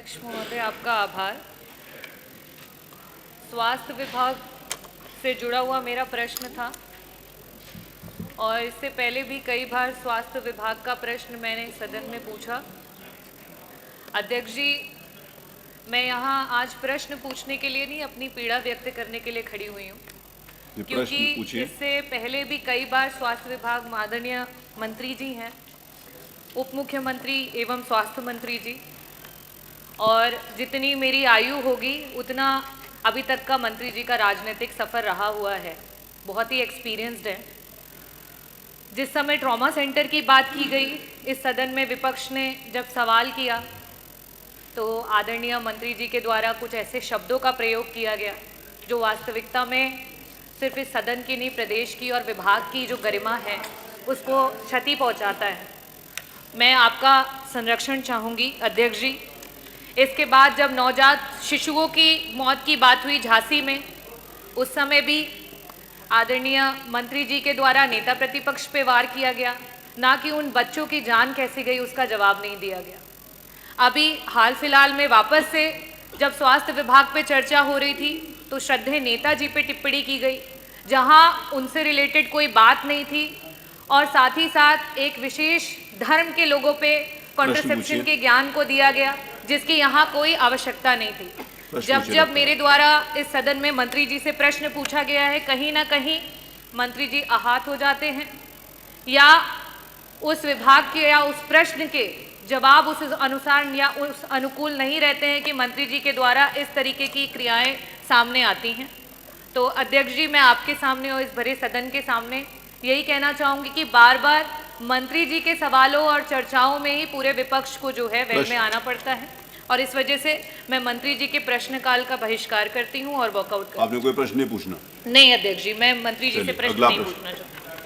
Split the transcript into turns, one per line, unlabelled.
अध्यक्ष महोदय, आपका आभार। स्वास्थ्य विभाग से जुड़ा हुआ मेरा प्रश्न था और इससे पहले भी कई बार स्वास्थ्य विभाग का प्रश्न मैंने सदन में पूछा। अध्यक्ष जी, मैं यहाँ आज प्रश्न पूछने के लिए नहीं, अपनी पीड़ा व्यक्त करने के लिए खड़ी हुई हूँ, क्योंकि इससे पहले भी कई बार स्वास्थ्य विभाग माननीय मंत्री जी हैं, उप मुख्यमंत्री एवं स्वास्थ्य मंत्री जी, और जितनी मेरी आयु होगी उतना अभी तक का मंत्री जी का राजनीतिक सफ़र रहा हुआ है, बहुत ही एक्सपीरियंस्ड है। जिस समय ट्रॉमा सेंटर की बात की गई इस सदन में, विपक्ष ने जब सवाल किया तो आदरणीय मंत्री जी के द्वारा कुछ ऐसे शब्दों का प्रयोग किया गया जो वास्तविकता में सिर्फ इस सदन की नहीं, प्रदेश की और विभाग की जो गरिमा है उसको क्षति पहुंचाता है। मैं आपका संरक्षण चाहूँगी अध्यक्ष जी। इसके बाद जब नवजात शिशुओं की मौत की बात हुई झांसी में, उस समय भी आदरणीय मंत्री जी के द्वारा नेता प्रतिपक्ष पे वार किया गया, ना कि उन बच्चों की जान कैसे गई उसका जवाब नहीं दिया गया। अभी हाल फिलहाल में वापस से जब स्वास्थ्य विभाग पे चर्चा हो रही थी तो श्रद्धेय नेताजी पे टिप्पणी की गई, जहां उनसे रिलेटेड कोई बात नहीं थी, और साथ ही साथ एक विशेष धर्म के लोगों पे कॉन्ट्रासेप्शन के ज्ञान को दिया गया जिसकी यहाँ कोई आवश्यकता नहीं थी। जब मेरे द्वारा इस सदन में मंत्री जी से प्रश्न पूछा गया है, कहीं ना कहीं मंत्री जी आहत हो जाते हैं या उस विभाग के या उस प्रश्न के जवाब उस अनुसार या उस अनुकूल नहीं रहते हैं कि मंत्री जी के द्वारा इस तरीके की क्रियाएं सामने आती हैं। तो अध्यक्ष जी, मैं आपके सामने और इस भरे सदन के सामने यही कहना चाहूँगी कि बार बार मंत्री जी के सवालों और चर्चाओं में ही पूरे विपक्ष को जो है वह में आना पड़ता है, और इस वजह से मैं मंत्री जी के प्रश्नकाल का बहिष्कार करती हूँ और वॉकआउट करती हूँ।
आपने कोई प्रश्न नहीं पूछना?
नहीं अध्यक्ष जी, मैं मंत्री जी से प्रश्न नहीं पूछना चाहती।